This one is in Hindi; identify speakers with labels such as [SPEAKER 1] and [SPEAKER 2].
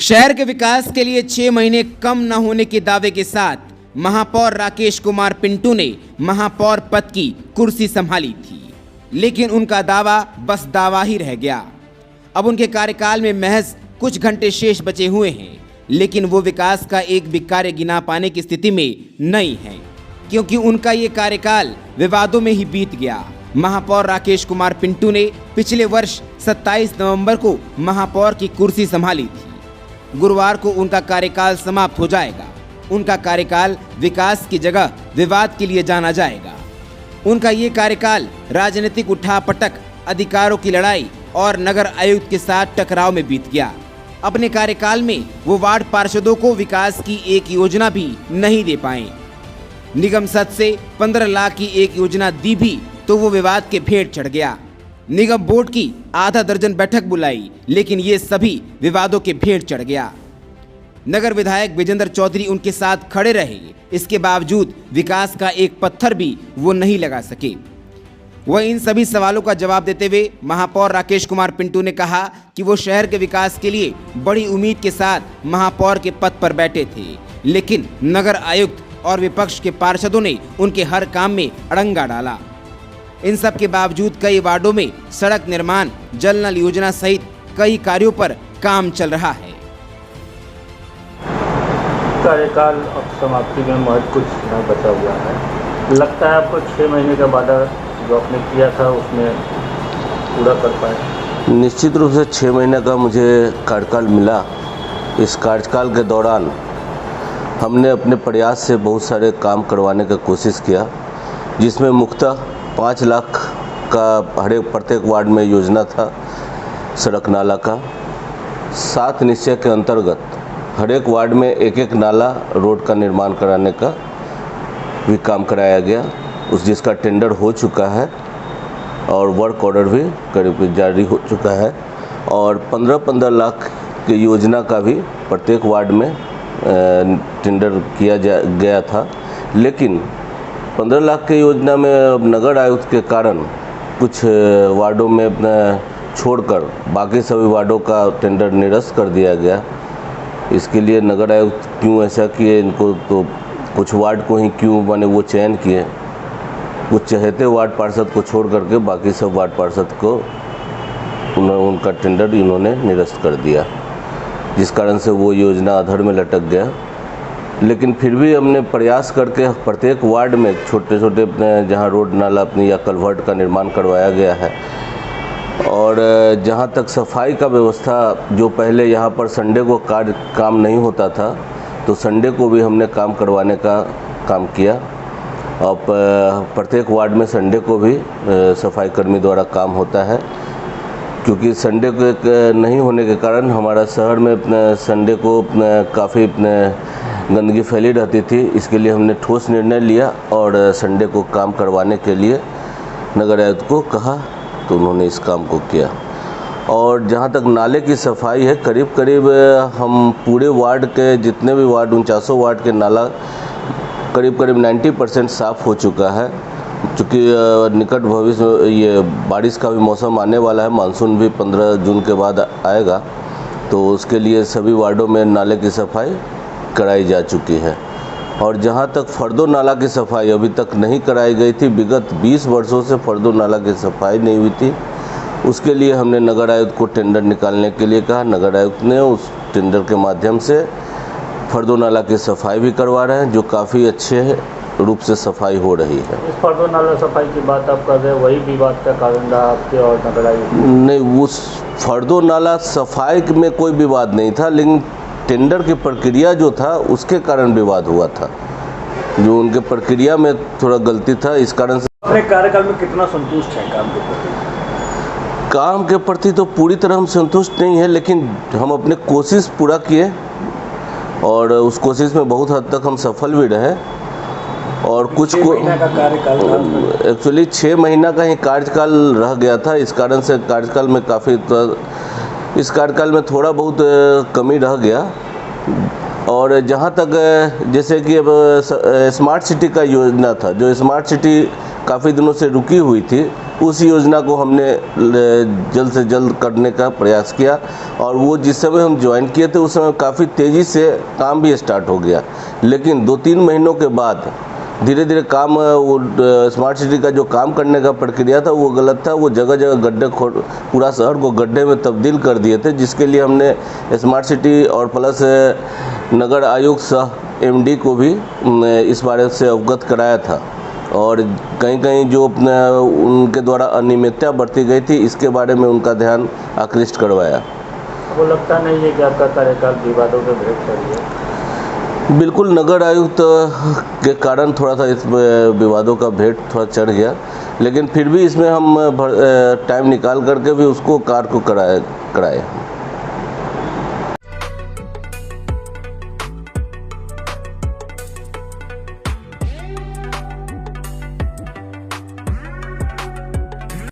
[SPEAKER 1] शहर के विकास के लिए 6 महीने कम न होने के दावे के साथ महापौर राकेश कुमार पिंटू ने महापौर पद की कुर्सी संभाली थी, लेकिन उनका दावा बस दावा ही रह गया। अब उनके कार्यकाल में महज कुछ घंटे शेष बचे हुए हैं, लेकिन वो विकास का एक भी कार्य गिना पाने की स्थिति में नहीं है, क्योंकि उनका ये कार्यकाल विवादों में ही बीत गया। महापौर राकेश कुमार पिंटू ने पिछले वर्ष 27 नवंबर को महापौर की कुर्सी संभाली थी। गुरुवार को उनका कार्यकाल समाप्त हो जाएगा। उनका कार्यकाल विकास की जगह विवाद के लिए जाना जाएगा। उनका ये कार्यकाल राजनीतिक उठापटक, अधिकारों की लड़ाई और नगर आयुक्त के साथ टकराव में बीत गया। अपने कार्यकाल में वो वार्ड पार्षदों को विकास की एक योजना भी नहीं दे पाए। निगम सद से 15 लाख की एक योजना दी भी तो वो विवाद के भेंट चढ़ गया। निगम बोर्ड की आधा दर्जन बैठक बुलाई, लेकिन ये सभी विवादों के भेंट चढ़ गया। नगर विधायक विजेंद्र चौधरी उनके साथ खड़े रहे, इसके बावजूद विकास का एक पत्थर भी वो नहीं लगा सके। वह इन सभी सवालों का जवाब देते हुए महापौर राकेश कुमार पिंटू ने कहा कि वो शहर के विकास के लिए बड़ी उम्मीद के साथ महापौर के पद पर बैठे थे, लेकिन नगर आयुक्त और विपक्ष के पार्षदों ने उनके हर काम में अड़ंगा डाला। इन सब के बावजूद कई वार्डों में सड़क निर्माण, जल नल योजना सहित कई कार्यों पर काम चल रहा है।
[SPEAKER 2] कार्यकाल अब समाप्ति में महज कुछ समय बचा हुआ है। लगता है आपको 6 महीने का वादा जो आपने किया था उसमें पूरा कर पाए?
[SPEAKER 3] निश्चित रूप से 6 महीने का मुझे कार्यकाल मिला। इस कार्यकाल के दौरान हमने अपने प्रयास से बहुत सारे काम करवाने का कोशिश किया, जिसमें मुख्यतः 5 लाख का प्रत्येक वार्ड में योजना था सड़क नाला का। 7 निश्चय के अंतर्गत हर एक वार्ड में एक नाला रोड का निर्माण कराने का भी काम कराया गया, जिसका टेंडर हो चुका है और वर्क ऑर्डर भी करीब जारी हो चुका है। और 15-15 लाख की योजना का भी प्रत्येक वार्ड में टेंडर किया गया था, लेकिन 15 लाख की योजना में अब नगर आयुक्त के कारण कुछ वार्डों में छोड़कर बाकी सभी वार्डों का टेंडर निरस्त कर दिया गया। इसके लिए नगर आयुक्त क्यों ऐसा किए, इनको तो कुछ वार्ड को ही क्यों वो चयन किए। कुछ चहेते वार्ड पार्षद को छोड़ करके बाकी सब वार्ड पार्षद को उनका टेंडर इन्होंने निरस्त कर दिया, जिस कारण से वो योजना अधर में लटक गया। लेकिन फिर भी हमने प्रयास करके प्रत्येक वार्ड में छोटे छोटे जहाँ रोड नाला अपनी या कल्वर्ट का निर्माण करवाया गया है। और जहाँ तक सफाई का व्यवस्था, जो पहले यहाँ पर संडे को काम नहीं होता था, तो संडे को भी हमने काम करवाने का काम किया। अब प्रत्येक वार्ड में संडे को भी सफाई कर्मी द्वारा काम होता है, क्योंकि संडे के नहीं होने के कारण हमारा शहर में संडे को काफ़ी गंदगी फैली रहती थी। इसके लिए हमने ठोस निर्णय लिया और संडे को काम करवाने के लिए नगर आयुक्त को कहा, तो उन्होंने इस काम को किया। और जहाँ तक नाले की सफाई है, करीब करीब हम पूरे वार्ड के जितने भी वार्ड 49 वार्ड के नाला करीब 90% साफ़ हो चुका है। चूँकि निकट भविष्य ये बारिश का भी मौसम आने वाला है, मानसून भी 15 जून के बाद आएगा, तो उसके लिए सभी वार्डों में नाले की सफाई कराई जा चुकी है। और जहाँ तक फर्दो नाला की सफाई अभी तक नहीं कराई गई थी, विगत 20 वर्षों से फर्दो नाला की सफाई नहीं हुई थी, उसके लिए हमने नगर आयुक्त को टेंडर निकालने के लिए कहा। नगर आयुक्त ने उस टेंडर के माध्यम से फर्दो नाला की सफाई भी करवा रहे हैं, जो काफ़ी अच्छे रूप से सफाई हो रही है।
[SPEAKER 2] इस फर्दो नाला सफाई की बात आप कर रहे हैं, वही विवाद का कारण रहा आपके और नगर आयुक्त?
[SPEAKER 3] नहीं, उस फर्दो नाला सफाई में कोई विवाद नहीं था, लेकिन टेंडर की प्रक्रिया जो था उसके कारण विवाद हुआ था, जो उनके प्रक्रिया में थोड़ा गलती था। इस कारण से
[SPEAKER 2] अपने कार्यकाल में कितना संतुष्ट है काम के प्रति?
[SPEAKER 3] काम के प्रति तो पूरी तरह हम संतुष्ट नहीं है, लेकिन हम अपने कोशिश पूरा किए और उस कोशिश में बहुत हद तक हम सफल भी रहे। और कुछ को एक्चुअली 6 महीना का ही कार्यकाल रह गया था। इस कारण से कार्यकाल में इस कार्यकाल में थोड़ा बहुत कमी रह गया। और जहाँ तक जैसे कि अब स्मार्ट सिटी का योजना था, जो स्मार्ट सिटी काफ़ी दिनों से रुकी हुई थी, उस योजना को हमने जल्द से जल्द करने का प्रयास किया। और वो जिस समय हम ज्वाइन किए थे उस समय काफ़ी तेज़ी से काम भी स्टार्ट हो गया, लेकिन 2-3 महीनों के बाद धीरे धीरे काम वो स्मार्ट सिटी का जो काम करने का प्रक्रिया था वो गलत था। वो जगह जगह गड्ढे पूरा शहर को गड्ढे में तब्दील कर दिए थे, जिसके लिए हमने स्मार्ट सिटी और प्लस नगर आयुक्त सह एमडी को भी इस बारे से अवगत कराया था। और कहीं कहीं जो उनके द्वारा अनियमितता बरती गई थी इसके बारे में उनका ध्यान आकृष्ट करवाया।
[SPEAKER 2] वो लगता नहीं है कि आपका कार्यकाल विवादों के भेंट चढ़ी है?
[SPEAKER 3] बिल्कुल, नगर आयुक्त के कारण थोड़ा सा इस विवादों का भेंट थोड़ा चढ़ गया, लेकिन फिर भी इसमें हम टाइम निकाल करके भी उसको कार्य को कराए।